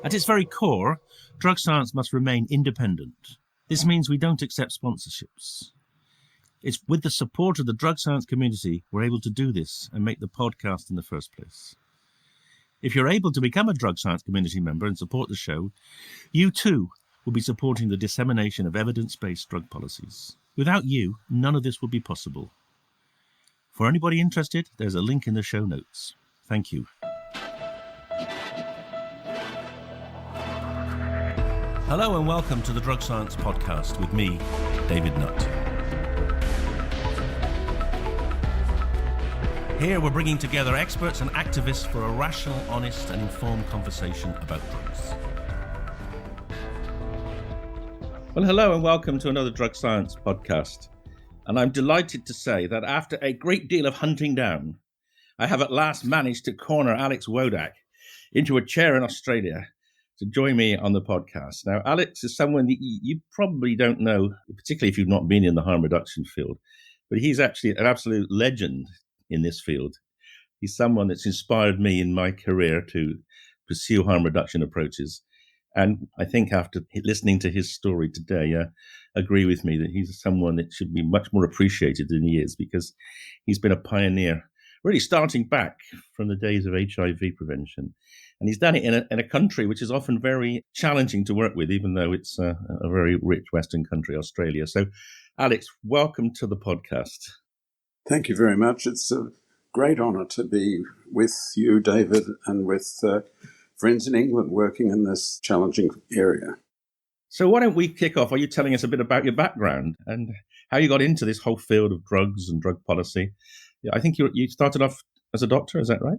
At its very core, drug science must remain independent. This means we don't accept sponsorships. It's with the support of the drug science community we're able to do this and make the podcast in the first place. If you're able to become a drug science community member and support the show, you too will be supporting the dissemination of evidence-based drug policies. Without you, none of this would be possible. For anybody interested, there's a link in the show notes. Thank you. Hello and welcome to the Drug Science Podcast with me, David Nutt. Here we're bringing together experts and activists for a rational, honest and informed conversation about drugs. Well, hello and welcome to another Drug Science Podcast. And I'm delighted to say that after a great deal of hunting down, I have at last managed to corner Alex Wodak into a chair in Australia to join me on the podcast. Now, Alex is someone that you probably don't know, particularly if you've not been in the harm reduction field, but he's actually an absolute legend in this field. He's someone that's inspired me in my career to pursue harm reduction approaches. And I think after listening to his story today, agree with me that he's someone that should be much more appreciated than he is, because he's been a pioneer, really starting back from the days of HIV prevention. And he's done it in a country which is often very challenging to work with, even though it's a very rich Western country, Australia. So, Alex, welcome to the podcast. Thank you very much. It's a great honour to be with you, David, and with friends in England working in this challenging area. So why don't we kick off? Are you telling us a bit about your background and how you got into this whole field of drugs and drug policy? I think you started off as a doctor, is that right?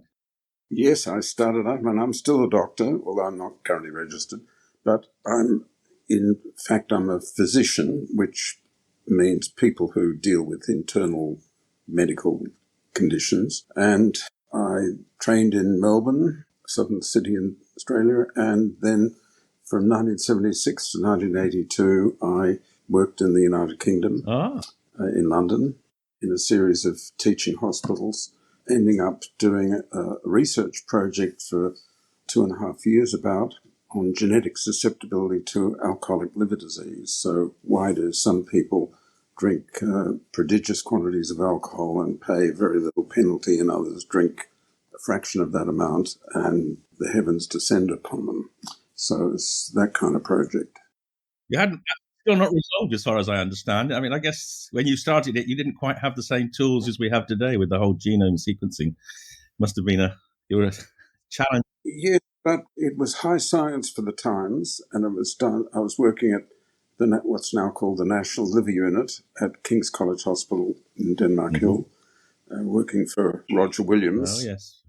Yes, I started off, and I'm still a doctor, although I'm not currently registered. But I'm a physician, which means people who deal with internal medical conditions. And I trained in Melbourne, Southern City in Australia, and then from 1976 to 1982, I worked in the United Kingdom, in London, in a series of teaching hospitals, ending up doing a research project for 2.5 years on genetic susceptibility to alcoholic liver disease. So why do some people drink prodigious quantities of alcohol and pay very little penalty, and others drink a fraction of that amount and the heavens descend upon them? So it's that kind of project. You hadn't still not resolved as far as I understand. I mean, I guess when you started it, you didn't quite have the same tools as we have today with the whole genome sequencing. Must have been a challenge. Yeah, but it was high science for the times, and it was done. I was working at what's now called the National Liver Unit at King's College Hospital in Denmark Hill, working for Roger Williams. Oh, yes.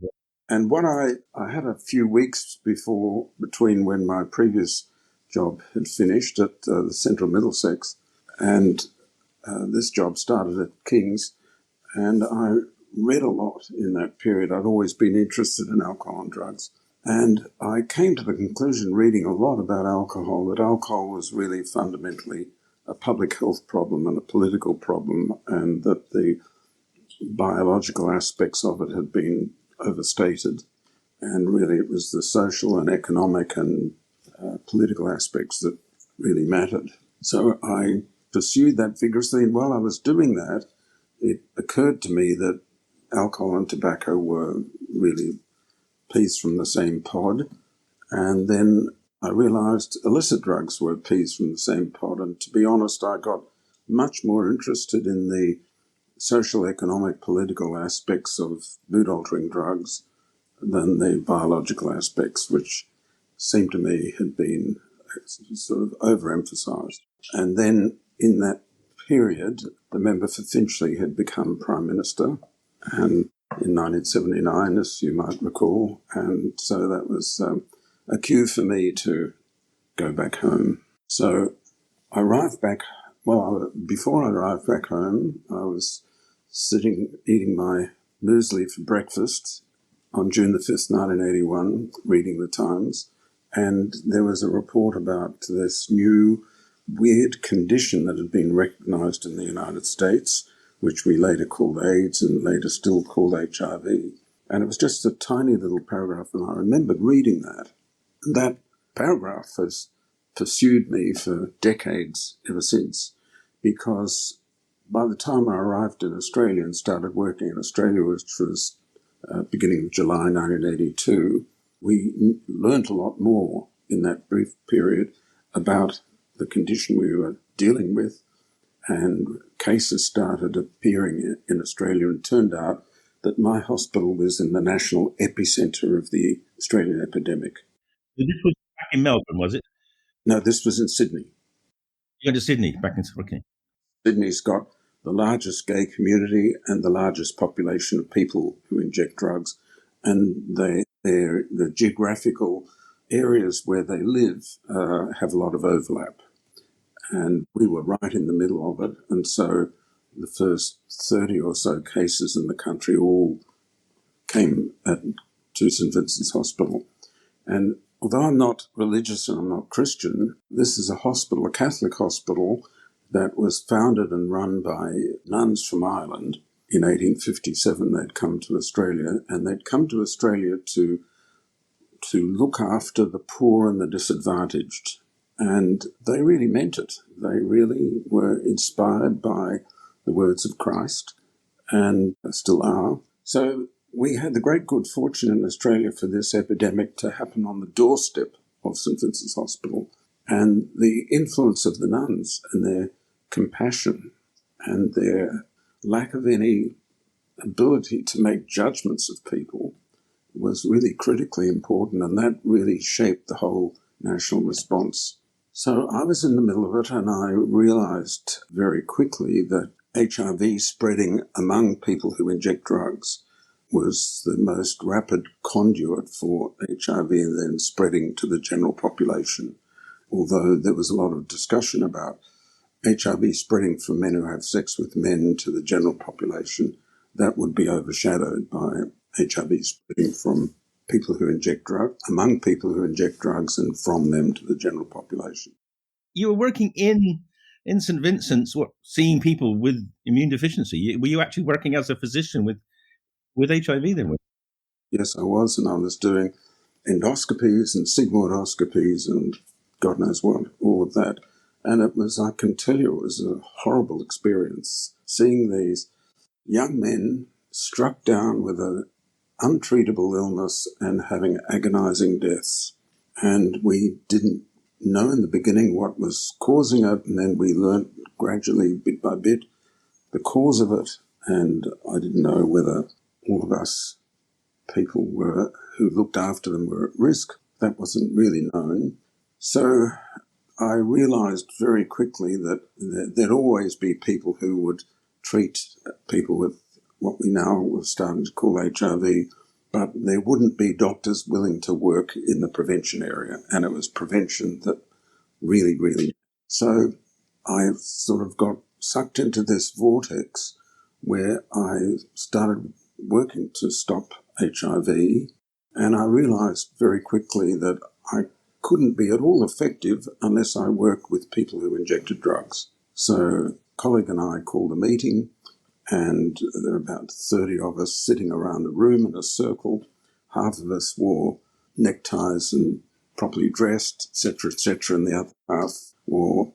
And what I had a few weeks between when my previous job had finished at the Central Middlesex, and this job started at King's, and I read a lot in that period. I'd always been interested in alcohol and drugs. And I came to the conclusion, reading a lot about alcohol, that alcohol was really fundamentally a public health problem and a political problem, and that the biological aspects of it had been overstated. And really it was the social and economic and political aspects that really mattered. So I pursued that vigorously, and while I was doing that, it occurred to me that alcohol and tobacco were really peas from the same pod. And then I realized illicit drugs were peas from the same pod. And to be honest, I got much more interested in the social, economic, political aspects of mood-altering drugs than the biological aspects, which seemed to me had been sort of overemphasized. And then in that period, the member for Finchley had become Prime Minister, and in 1979, as you might recall, and so that was a cue for me to go back home. So I arrived back, before I arrived back home, I was sitting eating my muesli for breakfast on June the 5th, 1981, reading the Times, and there was a report about this new weird condition that had been recognised in the United States, which we later called AIDS and later still called HIV. And it was just a tiny little paragraph, and I remembered reading that. And that paragraph has pursued me for decades ever since, because by the time I arrived in Australia and started working in Australia, which was beginning of July 1982, we learnt a lot more in that brief period about the condition we were dealing with, and cases started appearing in Australia, and turned out that my hospital was in the national epicentre of the Australian epidemic. So this was back in Melbourne, was it? No, this was in Sydney. You went to Sydney, back in okay. Sydney's got the largest gay community and the largest population of people who inject drugs, and the geographical areas where they live have a lot of overlap. And we were right in the middle of it, and so the first 30 or so cases in the country all came to St Vincent's Hospital. And although I'm not religious and I'm not Christian, this is a hospital, a Catholic hospital, that was founded and run by nuns from Ireland. In 1857, they'd come to Australia, and they'd come to Australia to look after the poor and the disadvantaged. And they really meant it. They really were inspired by the words of Christ, and still are. So we had the great good fortune in Australia for this epidemic to happen on the doorstep of St Vincent's Hospital. And the influence of the nuns and their compassion and their lack of any ability to make judgments of people was really critically important, and that really shaped the whole national response. So I was in the middle of it, and I realised very quickly that HIV spreading among people who inject drugs was the most rapid conduit for HIV and then spreading to the general population. Although there was a lot of discussion about HIV spreading from men who have sex with men to the general population, that would be overshadowed by HIV spreading from people who inject drugs, among people who inject drugs, and from them to the general population. You were working in St Vincent's, seeing people with immune deficiency. Were you actually working as a physician with HIV then? Yes, I was, and I was doing endoscopies and sigmoidoscopies and God knows what, all of that. And it was, I can tell you, it was a horrible experience seeing these young men struck down with an untreatable illness and having agonizing deaths. And we didn't know in the beginning what was causing it, and then we learnt gradually, bit by bit, the cause of it. And I didn't know whether all of us people who looked after them were at risk. That wasn't really known. So I realised very quickly that there'd always be people who would treat people with what we now are starting to call HIV, but there wouldn't be doctors willing to work in the prevention area, and it was prevention that really. So I sort of got sucked into this vortex where I started working to stop HIV, and I realised very quickly that I couldn't be at all effective unless I worked with people who injected drugs. So a colleague and I called a meeting, and there were about 30 of us sitting around a room in a circle. Half of us wore neckties and properly dressed, etc., and the other half wore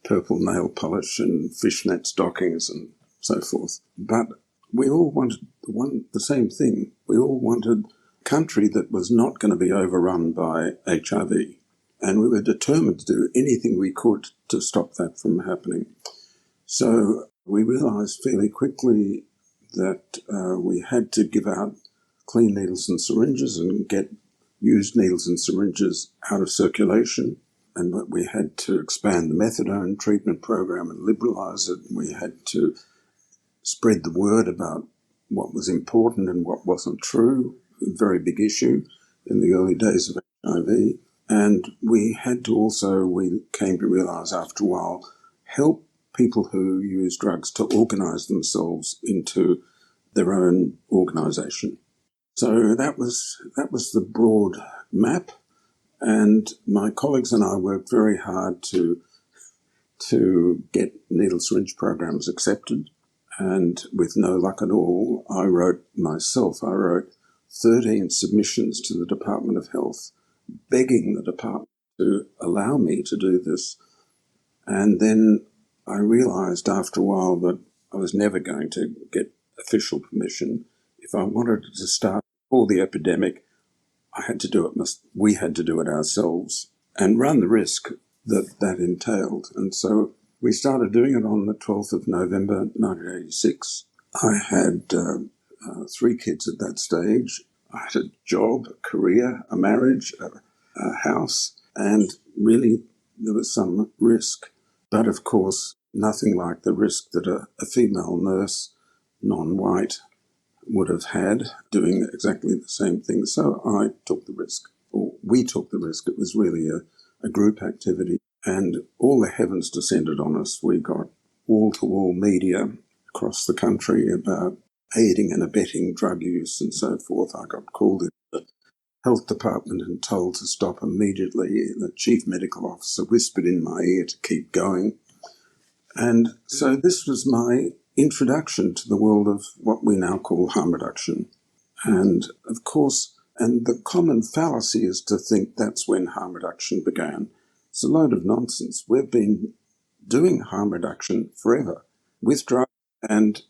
purple nail polish and fishnet stockings and so forth. But we all wanted the same thing. We all wanted a country that was not going to be overrun by HIV. And we were determined to do anything we could to stop that from happening. So we realised fairly quickly that we had to give out clean needles and syringes and get used needles and syringes out of circulation. And we had to expand the methadone treatment program and liberalise it. We had to spread the word about what was important and what wasn't true, a very big issue in the early days of HIV. And we had to also, we came to realise after a while, help people who use drugs to organise themselves into their own organisation. So that was the broad map. And my colleagues and I worked very hard to get needle syringe programs accepted. And with no luck at all, I wrote 13 submissions to the Department of Health, begging the department to allow me to do this. And then I realised after a while that I was never going to get official permission. If I wanted to start before the epidemic, I had to do it. We had to do it ourselves and run the risk that entailed. And so we started doing it on the 12th of November 1986. I had 3 kids at that stage. I had a job, a career, a marriage, a house, and really there was some risk. But of course, nothing like the risk that a female nurse, non-white, would have had doing exactly the same thing. So I took the risk, or we took the risk. It was really a group activity, and all the heavens descended on us. We got wall-to-wall media across the country about aiding and abetting drug use and so forth. I got called into the health department and told to stop immediately. The chief medical officer whispered in my ear to keep going. And so this was my introduction to the world of what we now call harm reduction. And of course, and the common fallacy is to think that's when harm reduction began. It's a load of nonsense. We've been doing harm reduction forever with drugs, and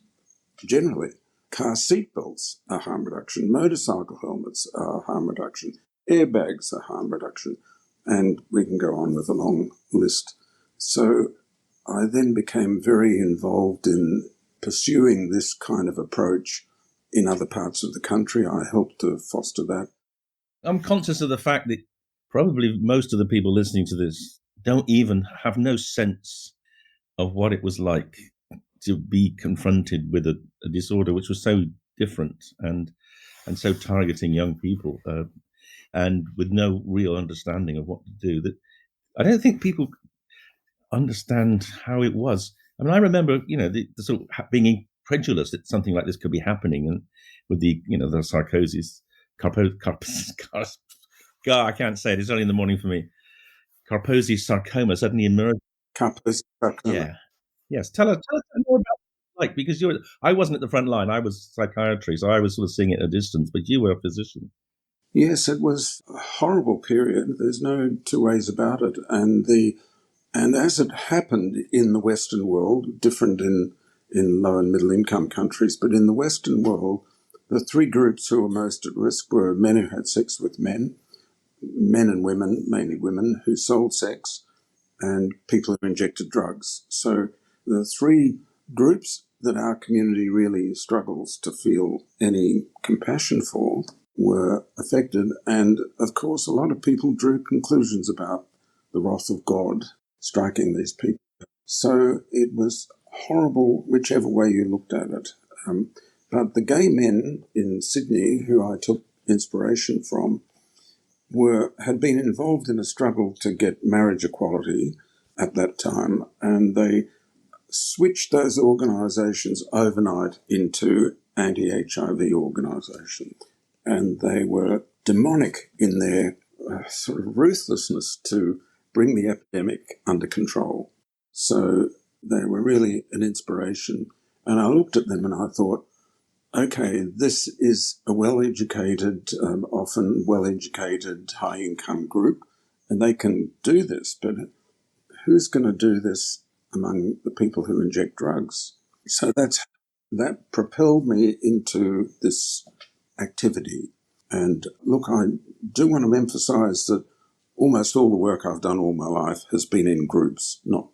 generally car seatbelts are harm reduction, motorcycle helmets are harm reduction, airbags are harm reduction, and we can go on with a long list. So I then became very involved in pursuing this kind of approach in other parts of the country. I helped to foster that. I'm conscious of the fact that probably most of the people listening to this don't even have no sense of what it was like to be confronted with a disorder which was so different and so targeting young people, and with no real understanding of what to do. That I don't think people understand how it was. I mean, I remember, the sort of being incredulous that something like this could be happening, and with the, the psychosis, God, I can't say it. It's early in the morning for me. Kaposi's sarcoma suddenly emerged. Kaposi's sarcoma. Yeah. Yes. Tell us more about it, like, because I wasn't at the front line. I was psychiatry, so I was sort of seeing it at a distance, but you were a physician. Yes, it was a horrible period. There's no two ways about it. And as it happened in the Western world, different in low and middle income countries, but in the Western world, the 3 groups who were most at risk were men who had sex with men and women, mainly women, who sold sex, and people who injected drugs. So the 3 groups that our community really struggles to feel any compassion for were affected. And of course, a lot of people drew conclusions about the wrath of God striking these people. So it was horrible, whichever way you looked at it. But the gay men in Sydney, who I took inspiration from, had been involved in a struggle to get marriage equality at that time, and they switched those organisations overnight into anti-HIV organisations. And they were demonic in their sort of ruthlessness to bring the epidemic under control. So they were really an inspiration. And I looked at them and I thought, okay, this is a well-educated, often well-educated, high-income group, and they can do this, but who's going to do this among the people who inject drugs? So that propelled me into this activity. And look, I do want to emphasise that almost all the work I've done all my life has been in groups, not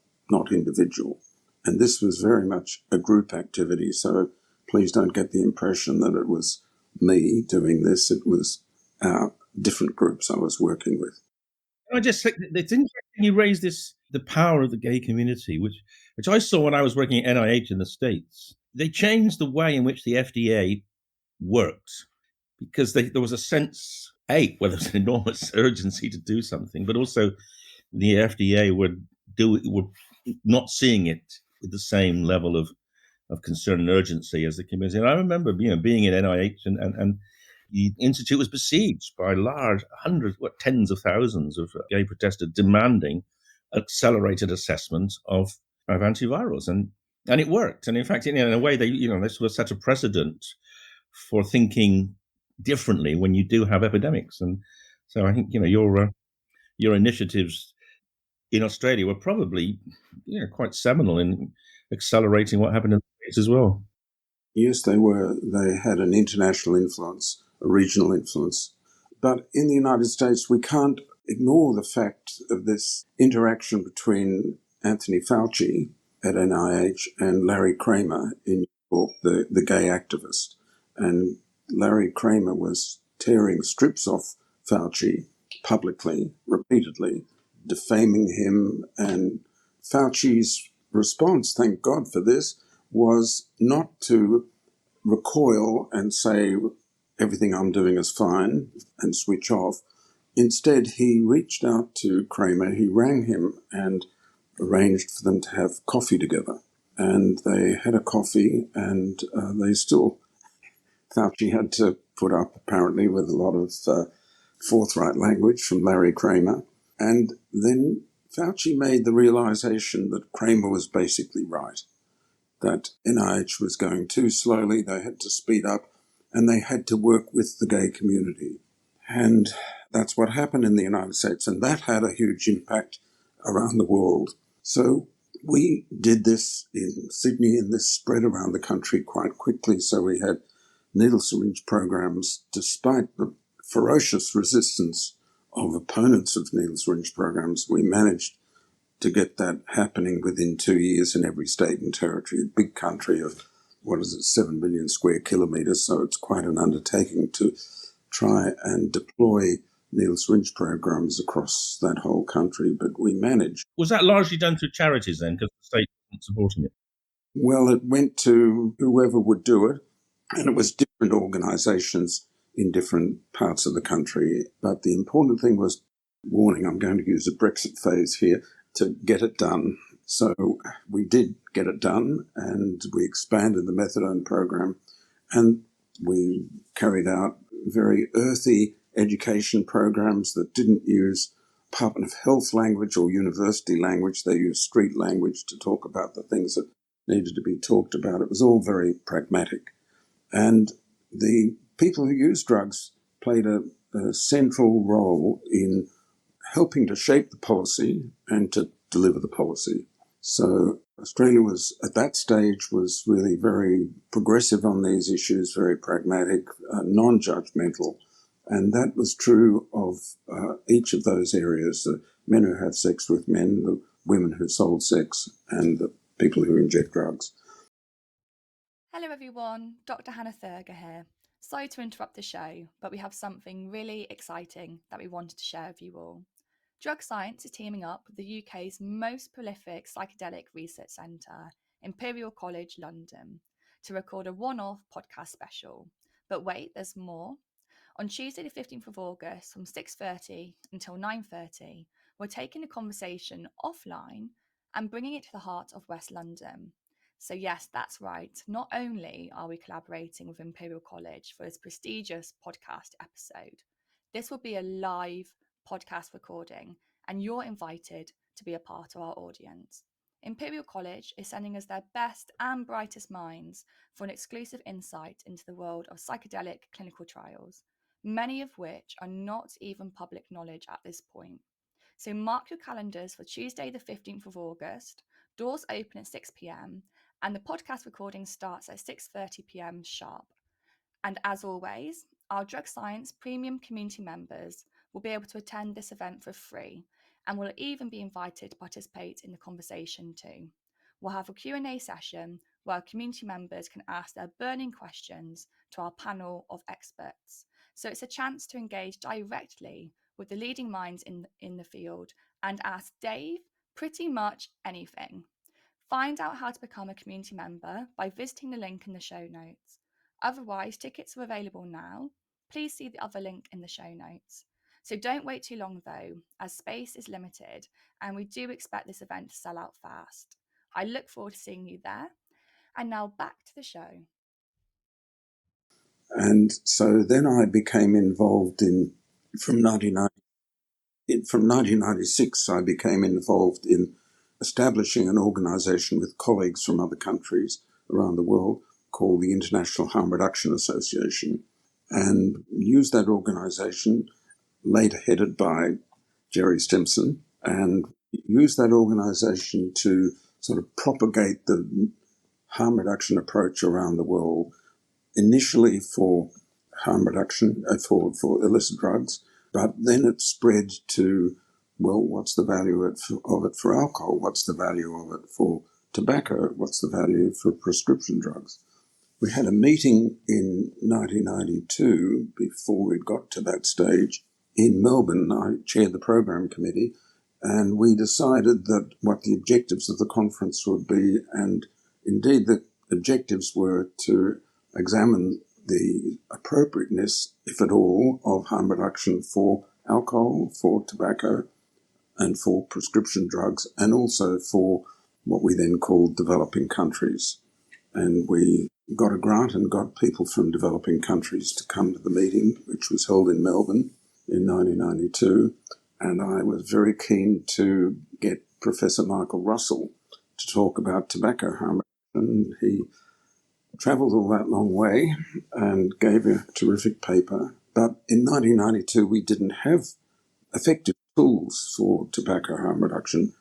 individual. And this was very much a group activity. So please don't get the impression that it was me doing this. It was our different groups I was working with. I just think it's interesting you raised the power of the gay community, which I saw when I was working at NIH in the States. They changed the way in which the FDA worked because there was a sense, where there was an enormous urgency to do something, but also the FDA were not seeing it with the same level of concern and urgency as the community. And I remember, being in NIH and the institute was besieged by large tens of thousands of gay protesters demanding accelerated assessment of antivirals, and it worked. And in fact, in a way, this was set a precedent for thinking differently when you do have epidemics. And so I think your your initiatives in Australia were probably quite seminal in accelerating what happened in the States as well. Yes, they were. They had an international influence, a regional influence. But in the United States, we can't ignore the fact of this interaction between Anthony Fauci at NIH and Larry Kramer in New York, the gay activist. And Larry Kramer was tearing strips off Fauci publicly, repeatedly, defaming him. And Fauci's response, thank God for this, was not to recoil and say everything I'm doing is fine and switch off. Instead, he reached out to Kramer, he rang him and arranged for them to have coffee together. And they had a coffee, and Fauci had to put up apparently with a lot of forthright language from Larry Kramer. And then Fauci made the realization that Kramer was basically right, that NIH was going too slowly, they had to speed up, and they had to work with the gay community. And that's what happened in the United States, and that had a huge impact around the world. So we did this in Sydney, and this spread around the country quite quickly. So we had needle syringe programs, despite the ferocious resistance of opponents of needle syringe programs. We managed to get that happening within 2 years in every state and territory. A big country of, 7 million square kilometres, so it's quite an undertaking to try and deploy needle syringe programs across that whole country, but we managed. Was that largely done through charities then, because the state wasn't supporting it? Well, it went to whoever would do it, and it was different organisations in different parts of the country. But the important thing was, warning, I'm going to use a Brexit phase here, to get it done. So we did get it done, and we expanded the methadone program, and we carried out very earthy education programs that didn't use Department of Health language or university language. They used street language to talk about the things that needed to be talked about. It was all very pragmatic. And the people who used drugs played a central role in helping to shape the policy and to deliver the policy. So Australia was, at that stage, was really very progressive on these issues, very pragmatic, non-judgmental. And that was true of each of those areas, the men who have sex with men, the women who sold sex, and the people who inject drugs. Hello everyone, Dr Hannah Thurger here. Sorry to interrupt the show, but we have something really exciting that we wanted to share with you all. Drug Science is teaming up with the UK's most prolific psychedelic research centre, Imperial College London, to record a one-off podcast special. But wait, there's more. On Tuesday the 15th of August from 6:30 until 9:30, we're taking the conversation offline and bringing it to the heart of West London. So yes, that's right. Not only are we collaborating with Imperial College for this prestigious podcast episode, this will be a live podcast recording, and you're invited to be a part of our audience. Imperial College is sending us their best and brightest minds for an exclusive insight into the world of psychedelic clinical trials, many of which are not even public knowledge at this point. So mark your calendars for Tuesday the 15th of August. Doors open at 6 p.m. and the podcast recording starts at 6:30 p.m. sharp. And as always, our Drug Science Premium community members will be able to attend this event for free and will even be invited to participate in the conversation too. We'll have a Q&A session where our community members can ask their burning questions to our panel of experts. So it's a chance to engage directly with the leading minds in the field and ask Dave pretty much anything. Find out how to become a community member by visiting the link in the show notes. Otherwise, tickets are available now. Please see the other link in the show notes. So don't wait too long though, as space is limited and we do expect this event to sell out fast. I look forward to seeing you there. And now back to the show. And so then I became involved from 1996, I became involved in establishing an organisation with colleagues from other countries around the world called the International Harm Reduction Association, and used that organisation, later headed by Jerry Stimson, and used that organisation to sort of propagate the harm reduction approach around the world, initially for harm reduction, for illicit drugs, but then it spread to, well, what's the value of it for alcohol? What's the value of it for tobacco? What's the value for prescription drugs? We had a meeting in 1992, before we got to that stage, in Melbourne. I chaired the program committee, and we decided that what the objectives of the conference would be, and indeed the objectives were to examine the appropriateness, if at all, of harm reduction for alcohol, for tobacco, and for prescription drugs, and also for what we then called developing countries. And we got a grant and got people from developing countries to come to the meeting, which was held in Melbourne in 1992. And I was very keen to get Professor Michael Russell to talk about tobacco harm reduction. He travelled all that long way and gave a terrific paper. But in 1992, we didn't have effective tools for tobacco harm reduction.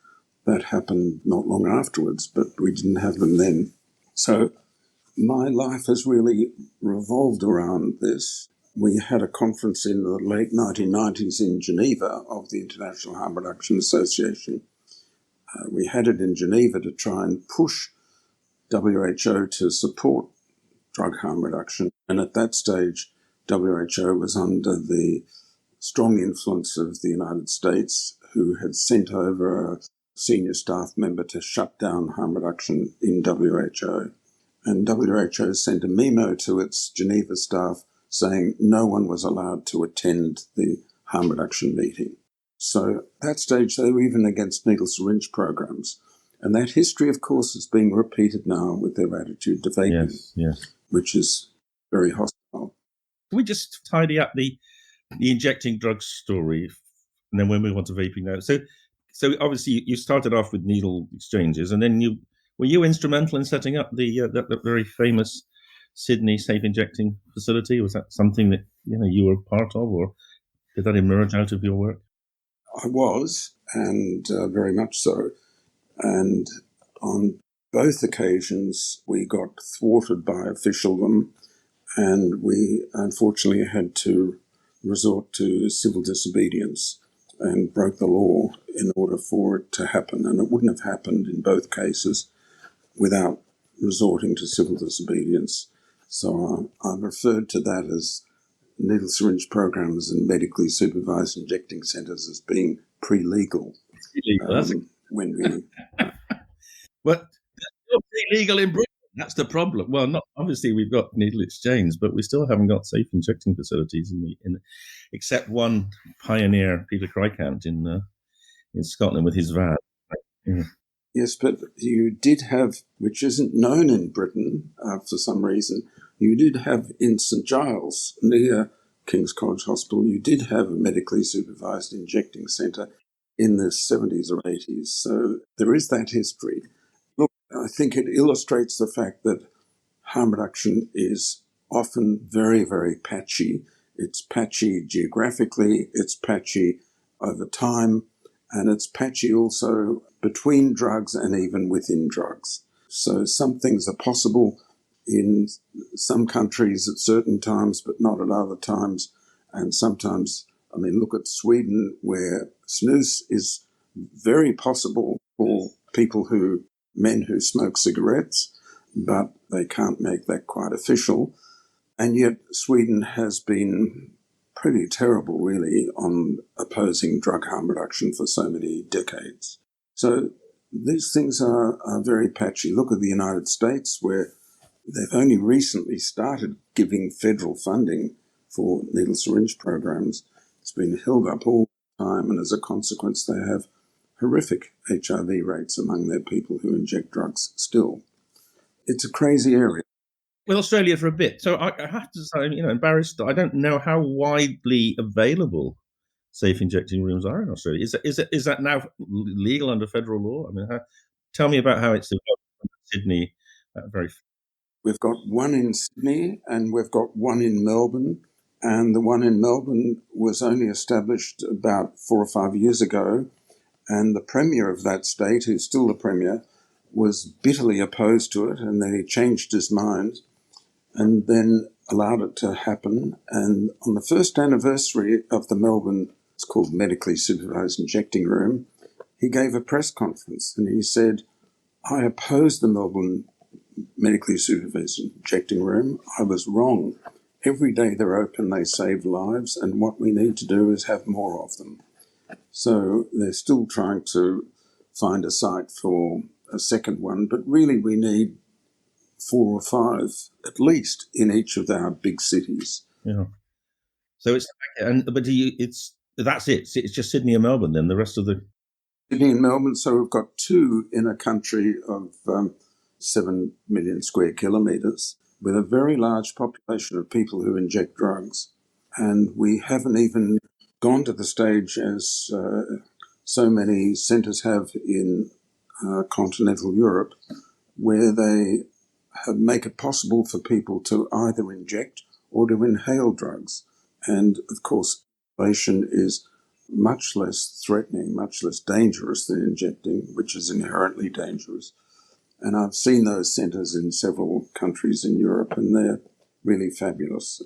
That happened not long afterwards, but we didn't have them then. So my life has really revolved around this. We had a conference in the late 1990s in Geneva of the International Harm Reduction Association. We had it in Geneva to try and push WHO to support drug harm reduction. And at that stage, WHO was under the strong influence of the United States, who had sent over a senior staff member to shut down harm reduction in WHO. And WHO sent a memo to its Geneva staff saying no one was allowed to attend the harm reduction meeting. So at that stage, they were even against needle syringe programs. And that history, of course, is being repeated now with their attitude to vaping, which is very hostile. Can we just tidy up the injecting drugs story, and then we'll move on to vaping now? So obviously you started off with needle exchanges, and then were you instrumental in setting up the very famous Sydney safe injecting facility? Was that something that you were part of, or did that emerge out of your work? I was, and very much so. And on both occasions, we got thwarted by officialdom, and we unfortunately had to resort to civil disobedience and broke the law in order for it to happen. And it wouldn't have happened in both cases without resorting to civil disobedience. So I've referred to that as needle syringe programs and medically supervised injecting centres as being pre-legal. When we... But still pre-legal in Britain. That's the problem. Well, not obviously we've got needle exchange, but we still haven't got safe injecting facilities in except one pioneer, Peter Crikant, in Scotland with his van. Yeah. Yes, but you did have, which isn't known in Britain for some reason, you did have in St Giles, near King's College Hospital, you did have a medically supervised injecting centre in the 70s or 80s. So there is that history. Look, I think it illustrates the fact that harm reduction is often very, very patchy. It's patchy geographically, it's patchy over time, and it's patchy also between drugs and even within drugs. So some things are possible in some countries at certain times, but not at other times. And sometimes, look at Sweden, where snus is very possible for men who smoke cigarettes, but they can't make that quite official. And yet Sweden has been pretty terrible, really, on opposing drug harm reduction for so many decades. So these things are very patchy. Look at the United States, where they've only recently started giving federal funding for needle syringe programs. It's been held up all the time, and as a consequence, they have horrific HIV rates among their people who inject drugs still. It's a crazy area. With Australia for a bit. So I have to say, embarrassed, I don't know how widely available safe injecting rooms are in Australia. Is that now legal under federal law? Tell me about how it's developed in Sydney. We've got one in Sydney and we've got one in Melbourne, And the one in Melbourne was only established about 4 or 5 years ago. And the Premier of that state, who's still the Premier, was bitterly opposed to it. And then he changed his mind and then allowed it to happen. And on the first anniversary of the Melbourne, it's called medically supervised injecting room, he gave a press conference and he said, I oppose the Melbourne medically supervised injecting room. I was wrong. Every day they're open, they save lives, and what we need to do is have more of them. So they're still trying to find a site for a second one, but really we need 4 or 5 at least in each of our big cities. Yeah. So it's that's it. It's just Sydney and Melbourne. Then the rest of the Sydney and Melbourne. So we've got 2 in a country of 7 million square kilometres, with a very large population of people who inject drugs. And we haven't even gone to the stage as so many centres have in continental Europe, where they make it possible for people to either inject or to inhale drugs. And of course, inhalation is much less threatening, much less dangerous than injecting, which is inherently dangerous. And I've seen those centres in several countries in Europe, and they're really fabulous.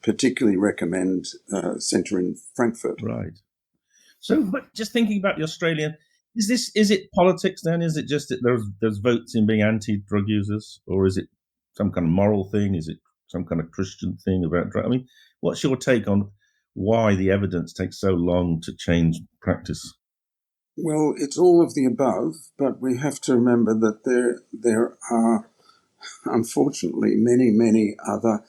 Particularly recommend a centre in Frankfurt. Right. So, but just thinking about the Australian, is it politics then? Is it just that there's votes in being anti-drug users, or is it some kind of moral thing? Is it some kind of Christian thing about drug? I mean, what's your take on why the evidence takes so long to change practice? Well, it's all of the above, but we have to remember that there are, unfortunately, many, many other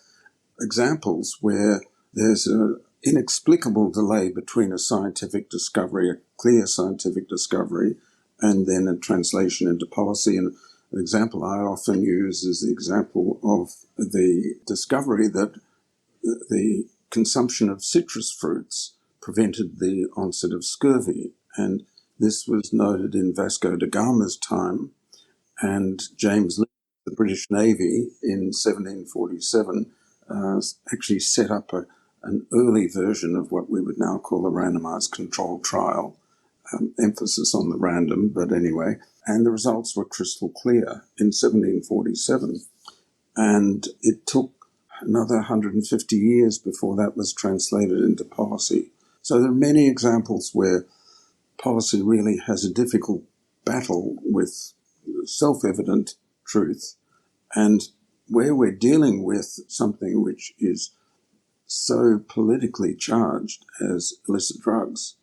examples where there's an inexplicable delay between a scientific discovery, a clear scientific discovery, and then a translation into policy. And an example I often use is the example of the discovery that the consumption of citrus fruits prevented the onset of scurvy. And this was noted in Vasco da Gama's time, and James Lee, the British Navy, in 1747, actually set up an early version of what we would now call a randomized controlled trial, emphasis on the random, but anyway. And the results were crystal clear in 1747. And it took another 150 years before that was translated into policy. So there are many examples where policy really has a difficult battle with self-evident truth, and where we're dealing with something which is so politically charged as illicit drugs,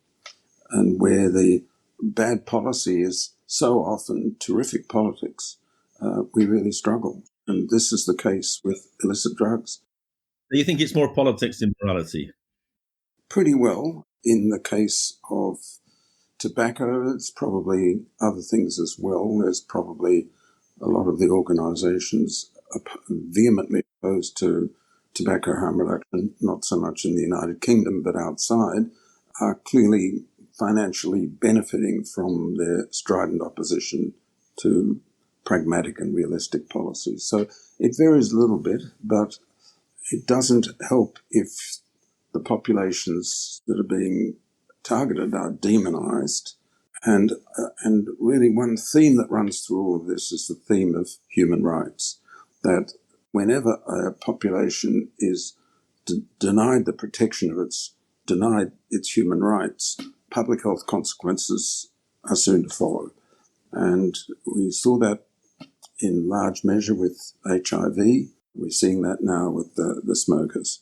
and where the bad policy is so often terrific politics, we really struggle. And this is the case with illicit drugs. Do you think it's more politics than morality? Pretty well. In the case of tobacco, it's probably other things as well. There's probably a lot of the organisations vehemently opposed to tobacco harm reduction, not so much in the United Kingdom but outside, are clearly financially benefiting from their strident opposition to pragmatic and realistic policies. So it varies a little bit, but it doesn't help if the populations that are being targeted are demonised. And really one theme that runs through all of this is the theme of human rights, that whenever a population is denied the protection of denied its human rights, public health consequences are soon to follow. And we saw that in large measure with HIV. We're seeing that now with the smokers.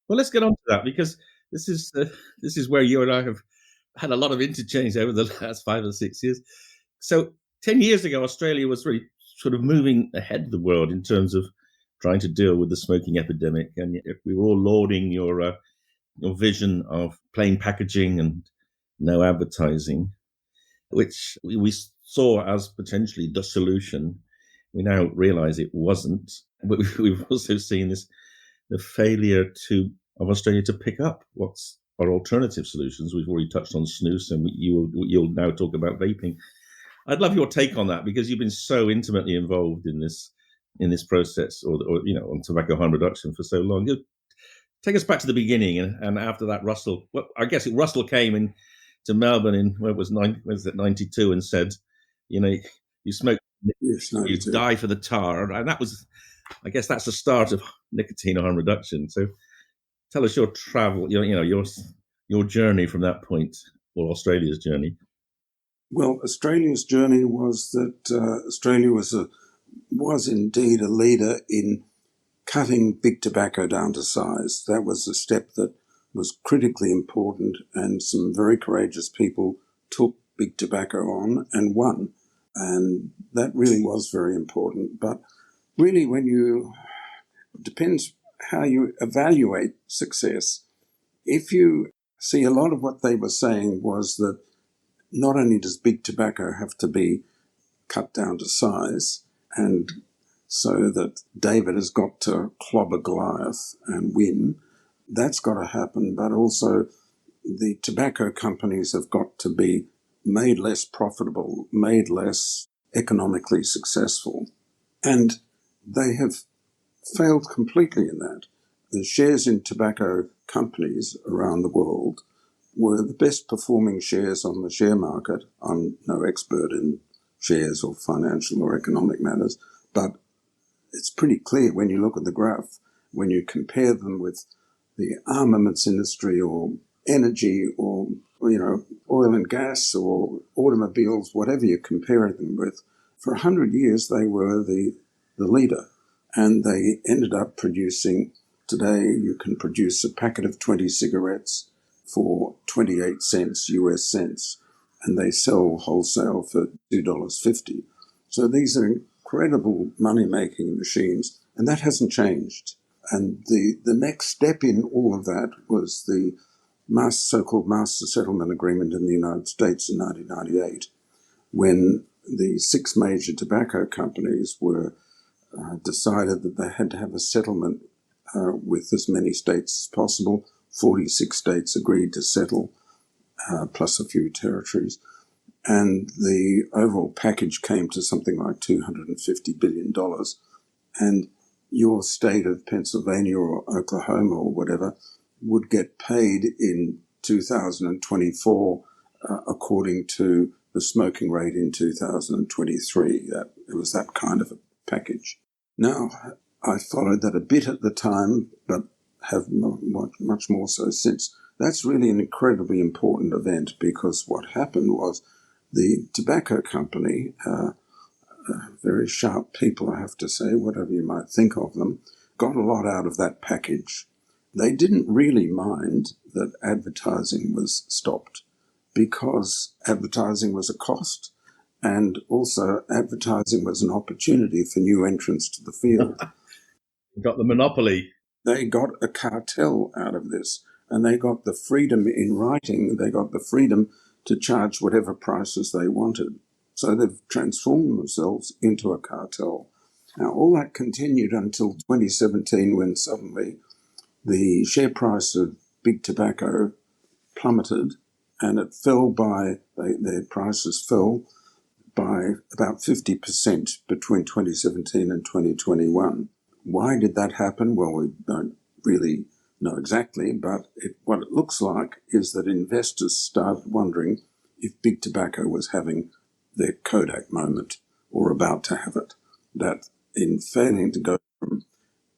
Well, let's get on to that, because this is where you and I have had a lot of interchange over the last 5 or 6 years. So 10 years ago, Australia was really sort of moving ahead of the world in terms of trying to deal with the smoking epidemic. And we were all lauding your vision of plain packaging and no advertising, which we saw as potentially the solution. We now realise it wasn't. But we've also seen the failure of Australia to pick up what's our alternative solutions. We've already touched on snus, and you'll now talk about vaping. I'd love your take on that, because you've been so intimately involved in this process, or on tobacco harm reduction for so long. take us back to the beginning, and after that, Russell. Well, I guess Russell came in to Melbourne in when was it 92, and said, you smoke, Yes, you 92. die for the tar, and that was, I guess, that's the start of nicotine harm reduction. So, tell us your travel, your journey from that point, or Australia's journey. Well, Australia's journey was that Australia was indeed a leader in cutting big tobacco down to size. That was a step that was critically important, and some very courageous people took big tobacco on and won. And that really was very important. But really, it depends how you evaluate success. If you see, a lot of what they were saying was that not only does big tobacco have to be cut down to size, and so that David has got to clobber Goliath and win, that's got to happen, but also the tobacco companies have got to be made less profitable, made less economically successful. And they have failed completely in that. The shares in tobacco companies around the world were the best performing shares on the share market. I'm no expert in shares or financial or economic matters, but it's pretty clear when you look at the graph, when you compare them with the armaments industry or energy or oil and gas or automobiles, whatever you compare them with, for 100 years they were the leader, and they ended up producing, today you can produce a packet of 20 cigarettes for 28 cents, US cents, and they sell wholesale for $2.50. So these are incredible money-making machines, and that hasn't changed. And the next step in all of that was the so-called Master Settlement Agreement in the United States in 1998, when the 6 major tobacco companies were decided that they had to have a settlement with as many states as possible. 46 states agreed to settle, plus a few territories. And the overall package came to something like $250 billion. And your state of Pennsylvania or Oklahoma or whatever would get paid in 2024 according to the smoking rate in 2023. It was that kind of a package. Now, I followed that a bit at the time, but have much more so since. That's really an incredibly important event, because what happened was the tobacco company, very sharp people, I have to say, whatever you might think of them, got a lot out of that package. They didn't really mind that advertising was stopped, because advertising was a cost, and also advertising was an opportunity for new entrants to the field. Got the monopoly. They got a cartel out of this, and they got the freedom in writing, they got the freedom to charge whatever prices they wanted. So they've transformed themselves into a cartel. Now, all that continued until 2017, when suddenly the share price of big tobacco plummeted, and it fell their prices fell by about 50% between 2017 and 2021. Why did that happen? Well, we don't really know exactly, but what it looks like is that investors started wondering if big tobacco was having their Kodak moment, or about to have it. That in failing to go from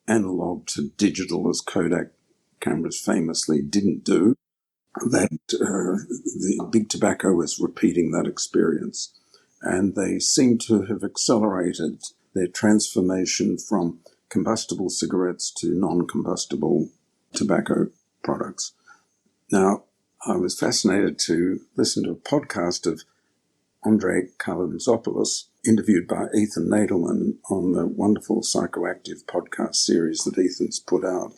analog to digital, as Kodak cameras famously didn't do, that the big tobacco was repeating that experience. And they seem to have accelerated their transformation from combustible cigarettes to non-combustible tobacco products. Now, I was fascinated to listen to a podcast of Andrei Kalantzopoulos, interviewed by Ethan Nadelman on the wonderful Psychoactive podcast series that Ethan's put out.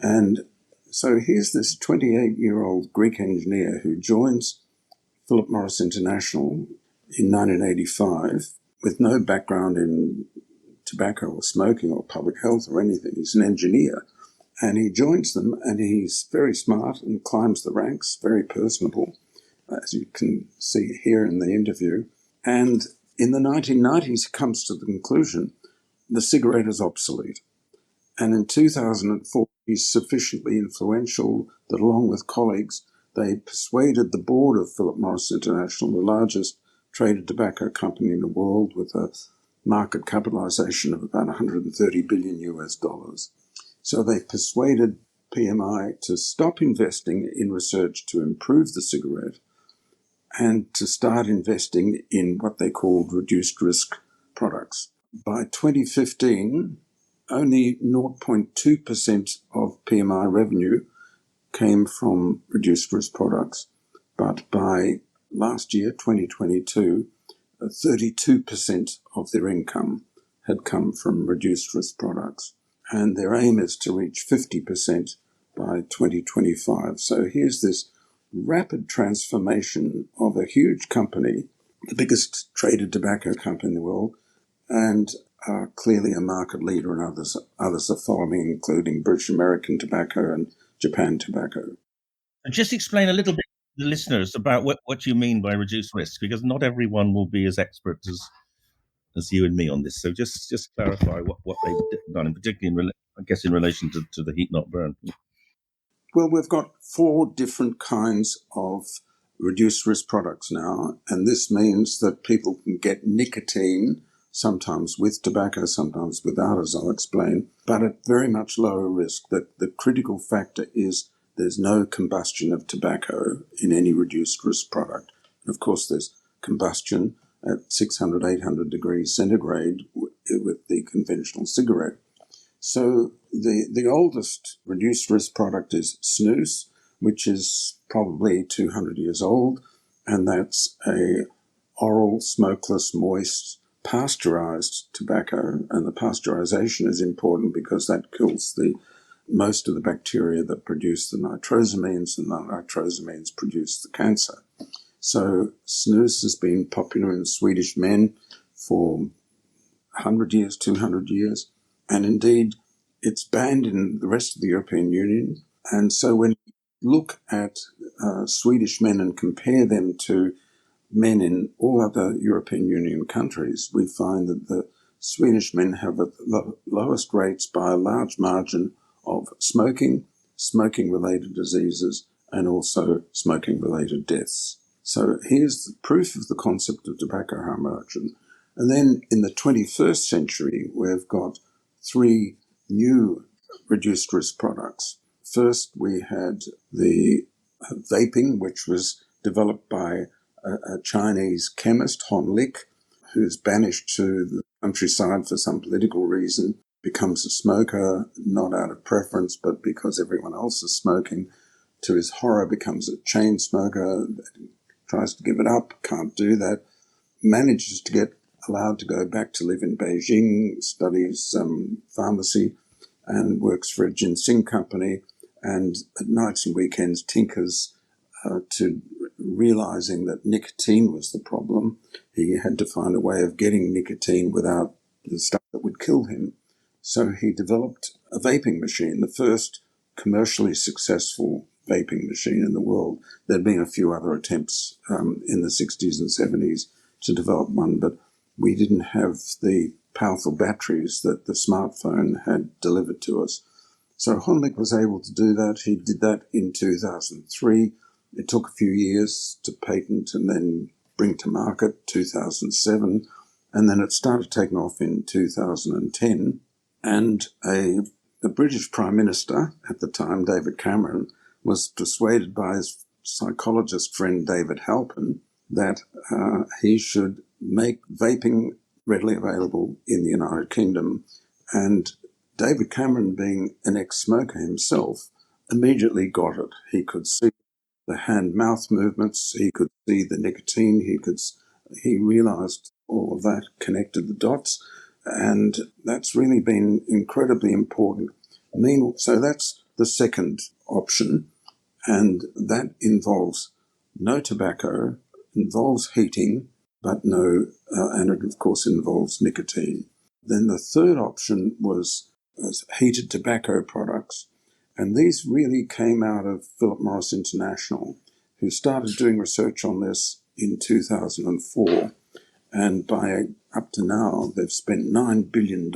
And so here's this 28-year-old Greek engineer who joins Philip Morris International in 1985 with no background in tobacco or smoking or public health or anything. He's an engineer. And he joins them, and he's very smart and climbs the ranks, very personable, as you can see here in the interview. And in the 1990s, he comes to the conclusion the cigarette is obsolete. And in 2004, He's sufficiently influential that along with colleagues, they persuaded the board of Philip Morris International, the largest traded tobacco company in the world with a market capitalization of about 130 billion US dollars. So they persuaded PMI to stop investing in research to improve the cigarette and to start investing in what they called reduced risk products. By 2015, only 0.2% of PMI revenue came from reduced risk products, but by last year, 2022, 32% of their income had come from reduced risk products. And their aim is to reach 50% by 2025. So here's this rapid transformation of a huge company, the biggest traded tobacco company in the world, and clearly a market leader, and others are following, including British American Tobacco and Japan Tobacco. And just explain a little bit to the listeners about what you mean by reduced risk, because not everyone will be as expert as you and me on this. So just clarify what they've done, and particularly, in relation to the heat not burn. Well, we've got 4 different kinds of reduced risk products now, and this means that people can get nicotine, sometimes with tobacco, sometimes without, as I'll explain, but at very much lower risk. That the critical factor is there's no combustion of tobacco in any reduced risk product. And of course, there's combustion at 600, 800 degrees centigrade with the conventional cigarette. So the oldest reduced risk product is snus, which is probably 200 years old, and that's a oral, smokeless, moist, pasteurized tobacco. And the pasteurization is important because that kills most of the bacteria that produce the nitrosamines, and the nitrosamines produce the cancer. So snus has been popular in Swedish men for 100 years, 200 years. And indeed, it's banned in the rest of the European Union. And so when you look at Swedish men and compare them to men in all other European Union countries, we find that the Swedish men have the lowest rates by a large margin of smoking-related diseases, and also smoking-related deaths. So here's the proof of the concept of tobacco harm reduction. And then in the 21st century, we've got 3 new reduced risk products. First, we had the vaping, which was developed by a Chinese chemist, Hon Lik, who's banished to the countryside for some political reason, becomes a smoker, not out of preference, but because everyone else is smoking. To his horror, becomes a chain smoker, tries to give it up, can't do that, manages to get allowed to go back to live in Beijing, studies pharmacy, and works for a ginseng company, and at nights and weekends tinkers to realizing that nicotine was the problem. He had to find a way of getting nicotine without the stuff that would kill him. So he developed a vaping machine, the first commercially successful vaping machine in the world. There'd been a few other attempts in the 60s and 70s to develop one, but we didn't have the powerful batteries that the smartphone had delivered to us. So Hon Lik was able to do that. He did that in 2003. It took a few years to patent and then bring to market, 2007. And then it started taking off in 2010. And the British Prime Minister at the time, David Cameron, was persuaded by his psychologist friend David Halpin that he should make vaping readily available in the United Kingdom. And David Cameron, being an ex-smoker himself, immediately got it. He could see the hand-mouth movements, he could see the nicotine, he realised all of that, connected the dots, and that's really been incredibly important. So that's the second option, and that involves no tobacco, involves heating, but and it of course involves nicotine. Then the third option was heated tobacco products, and these really came out of Philip Morris International, who started doing research on this in 2004, and by up to now they've spent $9 billion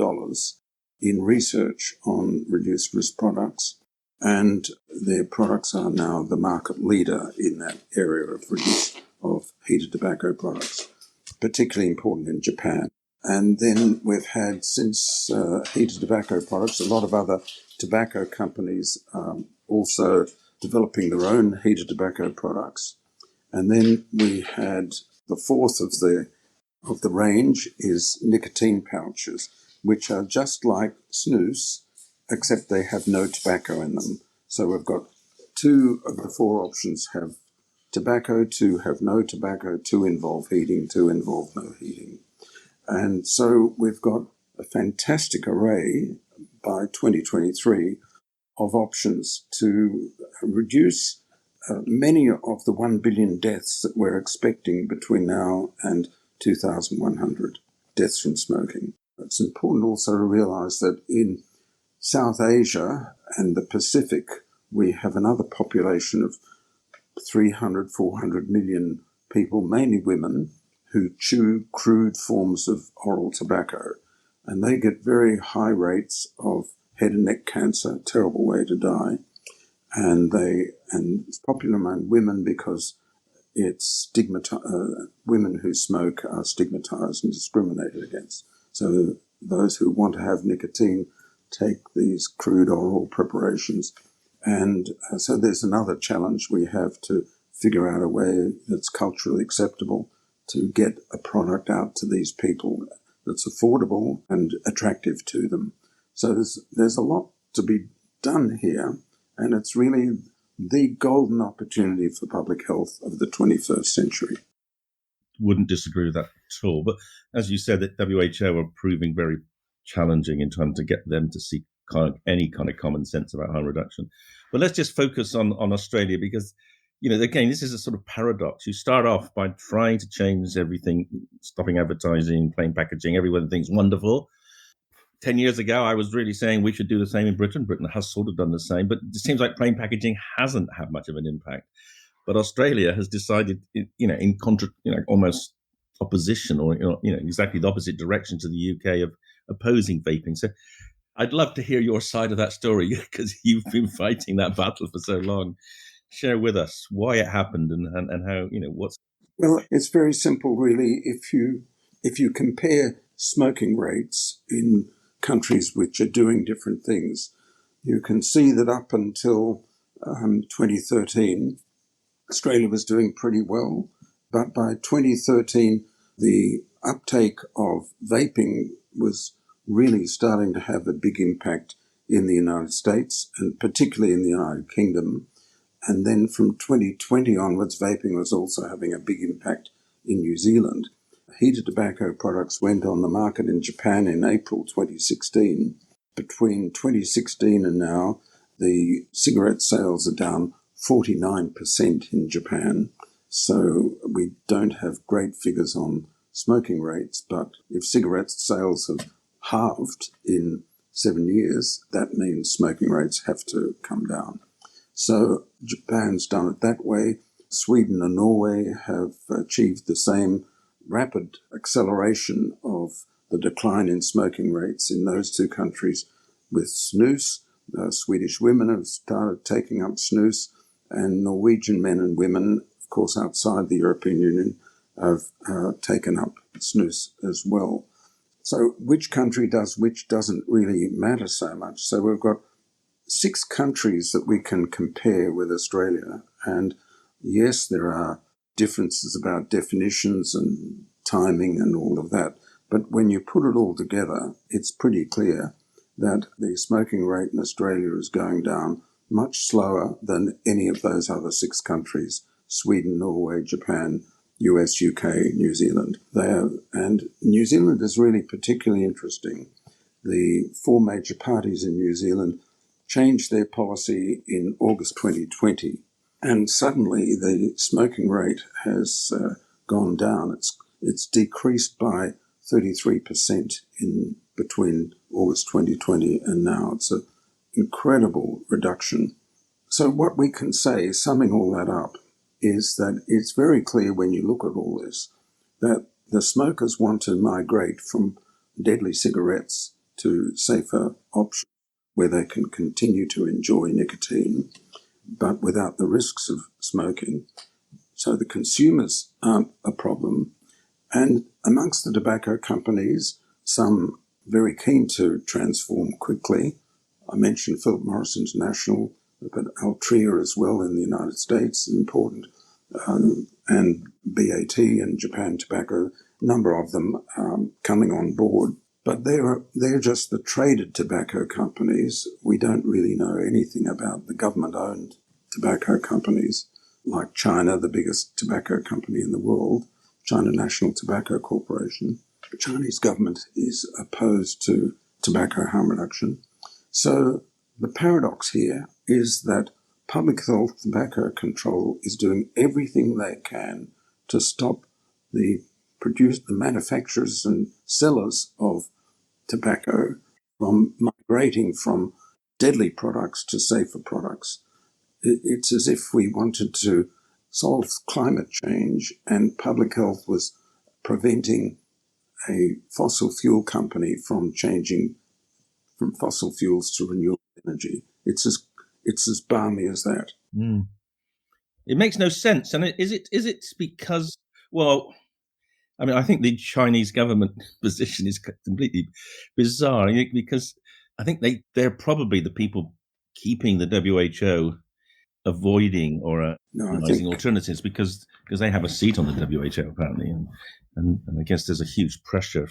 in research on reduced risk products, and their products are now the market leader in that area of heated tobacco products, particularly important in Japan. And then we've had, since heated tobacco products, a lot of other tobacco companies also developing their own heated tobacco products. And then we had the fourth of the range is nicotine pouches, which are just like snus, except they have no tobacco in them. So we've got 2 of the 4 options have tobacco, 2 have no tobacco, 2 involve heating, 2 involve no heating. And so we've got a fantastic array by 2023 of options to reduce many of the 1 billion deaths that we're expecting between now and 2,100 deaths from smoking. It's important also to realise that in South Asia and the Pacific, we have another population of 300, 400 million people, mainly women, who chew crude forms of oral tobacco. And they get very high rates of head and neck cancer, terrible way to die. And it's popular among women because it's women who smoke are stigmatized and discriminated against. So those who want to have nicotine take these crude oral preparations. And so there's another challenge we have to figure out a way that's culturally acceptable to get a product out to these people that's affordable and attractive to them. So there's a lot to be done here, and it's really the golden opportunity for public health of the 21st century. Wouldn't disagree with that at all. But as you said, that WHO are proving very challenging in trying to get them to see any kind of common sense about harm reduction. But let's just focus on Australia, because, again, this is a sort of paradox. You start off by trying to change everything, stopping advertising, plain packaging, everyone thinks wonderful. 10 years ago, I was really saying we should do the same in Britain. Britain has sort of done the same, but it seems like plain packaging hasn't had much of an impact. But Australia has decided, almost opposition, or exactly the opposite direction to the UK of opposing vaping. So I'd love to hear your side of that story, because you've been fighting that battle for so long. Share with us why it happened and how, what's... Well, it's very simple, really. If you compare smoking rates in countries which are doing different things, you can see that up until 2013, Australia was doing pretty well. But by 2013, the uptake of vaping was really starting to have a big impact in the United States, and particularly in the United Kingdom. And then from 2020 onwards, vaping was also having a big impact in New Zealand. Heated tobacco products went on the market in Japan in April 2016. Between 2016 and now, the cigarette sales are down 49% in Japan. So we don't have great figures on smoking rates, but if cigarette sales have halved in 7 years, that means smoking rates have to come down. So Japan's done it that way. Sweden and Norway have achieved the same rapid acceleration of the decline in smoking rates in those 2 countries with snus. Swedish women have started taking up snus, and Norwegian men and women, of course outside the European Union, have taken up snus as well. So which country does which doesn't really matter so much. So we've got 6 countries that we can compare with Australia. And yes, there are differences about definitions and timing and all of that. But when you put it all together, it's pretty clear that the smoking rate in Australia is going down much slower than any of those other 6 countries: Sweden, Norway, Japan, US, UK, New Zealand. And New Zealand is really particularly interesting. The 4 major parties in New Zealand changed their policy in August 2020, and suddenly the smoking rate has gone down. It's decreased by 33% in between August 2020 and now. It's an incredible reduction. So what we can say, summing all that up, is that it's very clear when you look at all this that the smokers want to migrate from deadly cigarettes to safer options where they can continue to enjoy nicotine, but without the risks of smoking. So the consumers aren't a problem. And amongst the tobacco companies, some very keen to transform quickly. I mentioned Philip Morris International, but Altria as well in the United States, important, and BAT and Japan Tobacco, a number of them coming on board. But they're just the traded tobacco companies. We don't really know anything about the government-owned tobacco companies, like China, the biggest tobacco company in the world, China National Tobacco Corporation. The Chinese government is opposed to tobacco harm reduction. So the paradox here is that public health tobacco control is doing everything they can to stop the manufacturers and sellers of tobacco from migrating from deadly products to safer products. It's as if we wanted to solve climate change and public health was preventing a fossil fuel company from changing from fossil fuels to renewable energy. It's as balmy as that. Mm. It makes no sense. And is it because, well, I mean, I think the Chinese government position is completely bizarre because I think they're probably the people keeping the WHO avoiding or using alternatives because they have a seat on the WHO apparently, and I guess there's a huge pressure.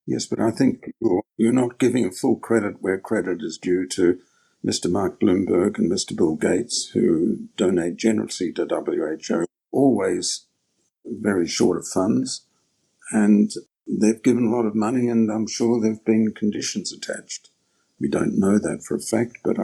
Yes, but I think you're not giving full credit where credit is due to Mr. Mark Bloomberg and Mr. Bill Gates, who donate generously to WHO, always very short of funds, and they've given a lot of money, and I'm sure there have been conditions attached. We don't know that for a fact, but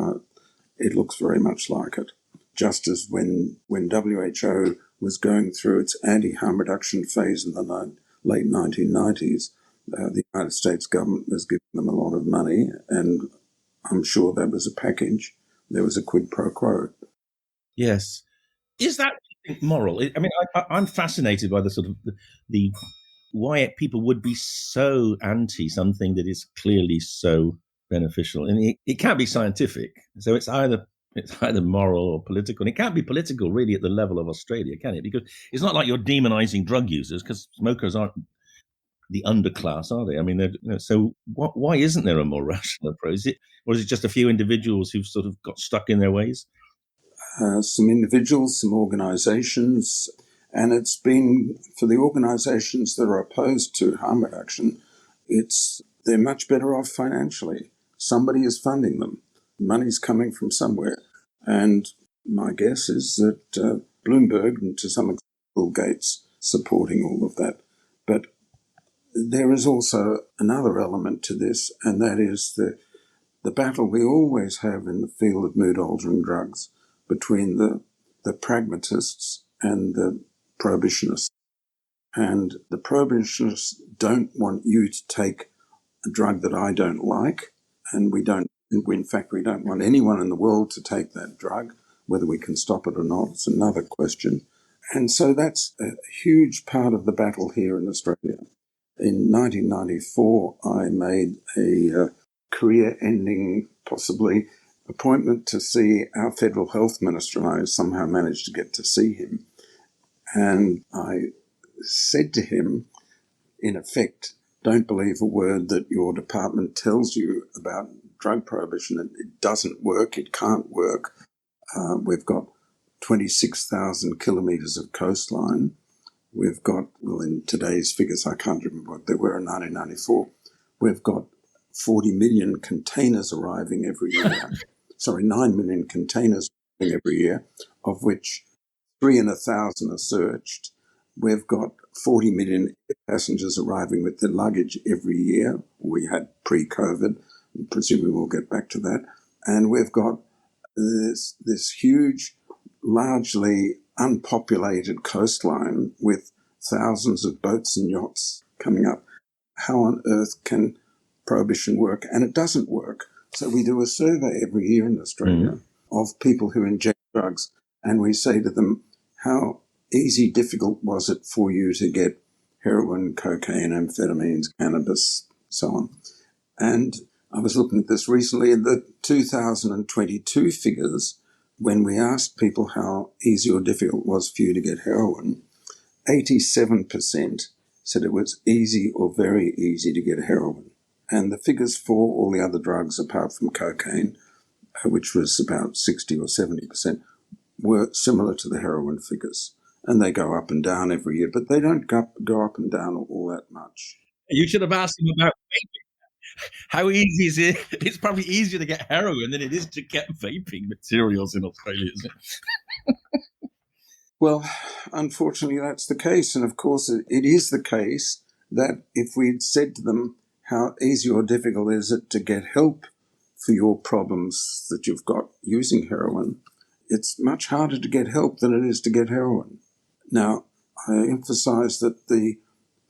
it looks very much like it. Just as when WHO was going through its anti-harm reduction phase in the late 1990s, the United States government was giving them a lot of money, and I'm sure that was a package. There was a quid pro quo. Yes. Is that moral? I mean, I'm fascinated by the sort of the why people would be so anti something that is clearly so beneficial. And it can't be scientific. So it's either moral or political. And it can't be political really at the level of Australia, can it? Because it's not like you're demonizing drug users, because smokers aren't the underclass, are they? I mean, so why isn't there a more rational approach? Or is it just a few individuals who've sort of got stuck in their ways? Some individuals, some organisations, and it's been for the organisations that are opposed to harm reduction, they're much better off financially. Somebody is funding them. Money's coming from somewhere. And my guess is that Bloomberg and to some extent Bill Gates supporting all of that. But there is also another element to this, and that is the battle we always have in the field of mood-altering drugs between the pragmatists and the prohibitionists. And the prohibitionists don't want you to take a drug that I don't like, and in fact, we don't want anyone in the world to take that drug. Whether we can stop it or not, it's another question. And so that's a huge part of the battle here in Australia. In 1994, I made a career-ending, possibly, appointment to see our federal health minister, and I somehow managed to get to see him. And I said to him, in effect, don't believe a word that your department tells you about drug prohibition. It doesn't work. It can't work. We've got 26,000 kilometres of coastline. We've got, well, in today's figures, I can't remember what they were in 1994, we've got 40 million containers arriving every year. 9 million containers arriving every year, of which 3 in 1,000 are searched. We've got 40 million passengers arriving with their luggage every year. We had pre-COVID, and presumably we'll get back to that. And we've got this huge, largely unpopulated coastline with thousands of boats and yachts coming up. How on earth can prohibition work? And it doesn't work. So we do a survey every year in Australia of people who inject drugs, and we say to them, how easy, difficult was it for you to get heroin, cocaine, amphetamines, cannabis, so on? And I was looking at this recently, in the 2022 figures, when we asked people how easy or difficult it was for you to get heroin, 87% said it was easy or very easy to get heroin. And the figures for all the other drugs, apart from cocaine, which was about 60 or 70%, were similar to the heroin figures. And they go up and down every year, but they don't go up and down all that much. You should have asked him about vaping. How easy is it? It's probably easier to get heroin than it is to get vaping materials in Australia, isn't it? Well, unfortunately, that's the case. And of course, it is the case that if we'd said to them, how easy or difficult is it to get help for your problems that you've got using heroin, it's much harder to get help than it is to get heroin. Now, I emphasize that the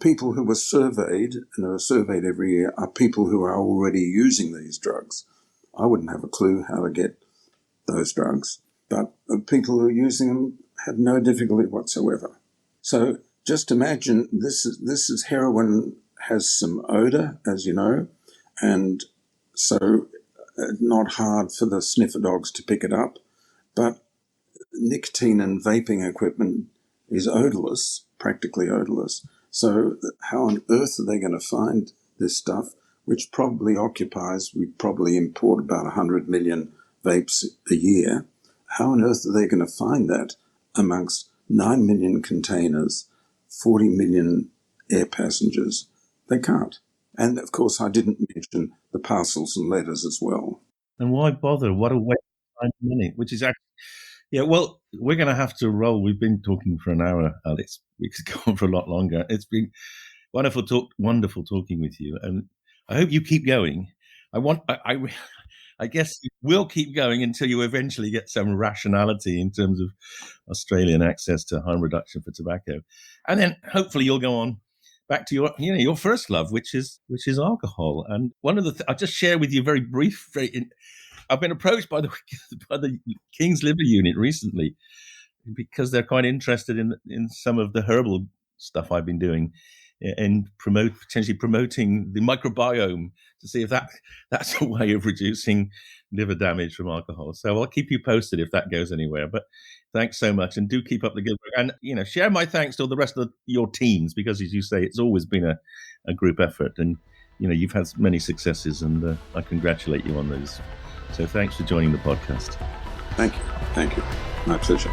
people who were surveyed, and are surveyed every year, are people who are already using these drugs. I wouldn't have a clue how to get those drugs, but people who are using them had no difficulty whatsoever. So just imagine this is heroin, has some odor, as you know, and so not hard for the sniffer dogs to pick it up. But nicotine and vaping equipment is odorless, practically odorless. So how on earth are they going to find this stuff, which probably occupies, we probably import about 100 million vapes a year. How on earth are they going to find that amongst 9 million containers, 40 million air passengers? They can't. And of course, I didn't mention the parcels and letters as well. And why bother? What a waste of time and money, which is actually, yeah, well, we're going to have to roll. We've been talking for an hour, Alex. We could go on for a lot longer. It's been wonderful talking with you. And I hope you keep going. I guess you will keep going until you eventually get some rationality in terms of Australian access to harm reduction for tobacco. And then hopefully you'll go on back to your first love, which is alcohol. And one of the I'll just share with you very brief. I've been approached by the by the King's Liver Unit recently because they're quite interested in some of the herbal stuff I've been doing and potentially promoting the microbiome to see if that's a way of reducing liver damage from alcohol. So I'll keep you posted if that goes anywhere. But thanks so much, and do keep up the good work. And share my thanks to all the rest of your teams, because as you say, it's always been a group effort, and you've had many successes, and I congratulate you on those. So thanks for joining the podcast. Thank you. My pleasure.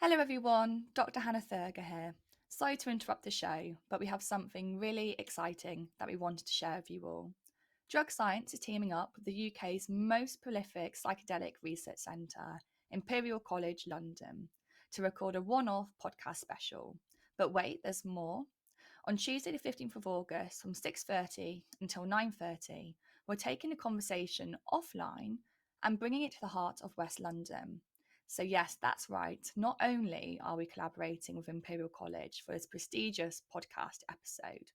Hello everyone, Dr Hannah Thurger here. Sorry to interrupt the show, but we have something really exciting that we wanted to share with you all. Drug Science is teaming up with the UK's most prolific psychedelic research centre, Imperial College London, to record a one-off podcast special. But wait, there's more. On Tuesday the 15th of August from 6:30 until 9:30, we're taking the conversation offline and bringing it to the heart of West London. So yes, that's right. Not only are we collaborating with Imperial College for this prestigious podcast episode,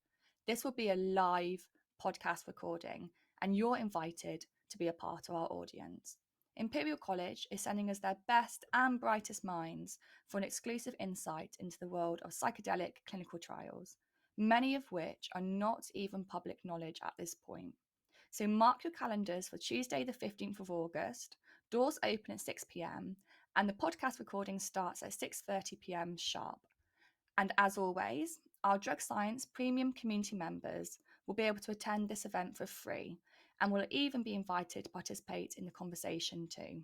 this will be a live podcast recording, and you're invited to be a part of our audience. Imperial College is sending us their best and brightest minds for an exclusive insight into the world of psychedelic clinical trials, many of which are not even public knowledge at this point. So mark your calendars for Tuesday the 15th of August. Doors open at 6 p.m. and the podcast recording starts at 6:30 p.m. sharp. And as always, our Drug Science Premium community members will be able to attend this event for free and will even be invited to participate in the conversation too.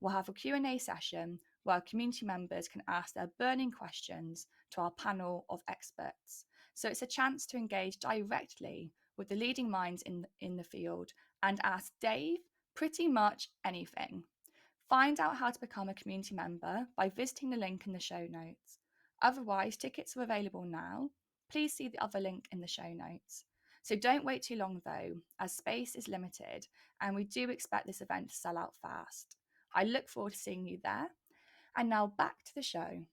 We'll have a Q&A session where our community members can ask their burning questions to our panel of experts. So it's a chance to engage directly with the leading minds in the field and ask Dave pretty much anything. Find out how to become a community member by visiting the link in the show notes. Otherwise, tickets are available now. Please see the other link in the show notes. So don't wait too long though, as space is limited and we do expect this event to sell out fast. I look forward to seeing you there. And now back to the show.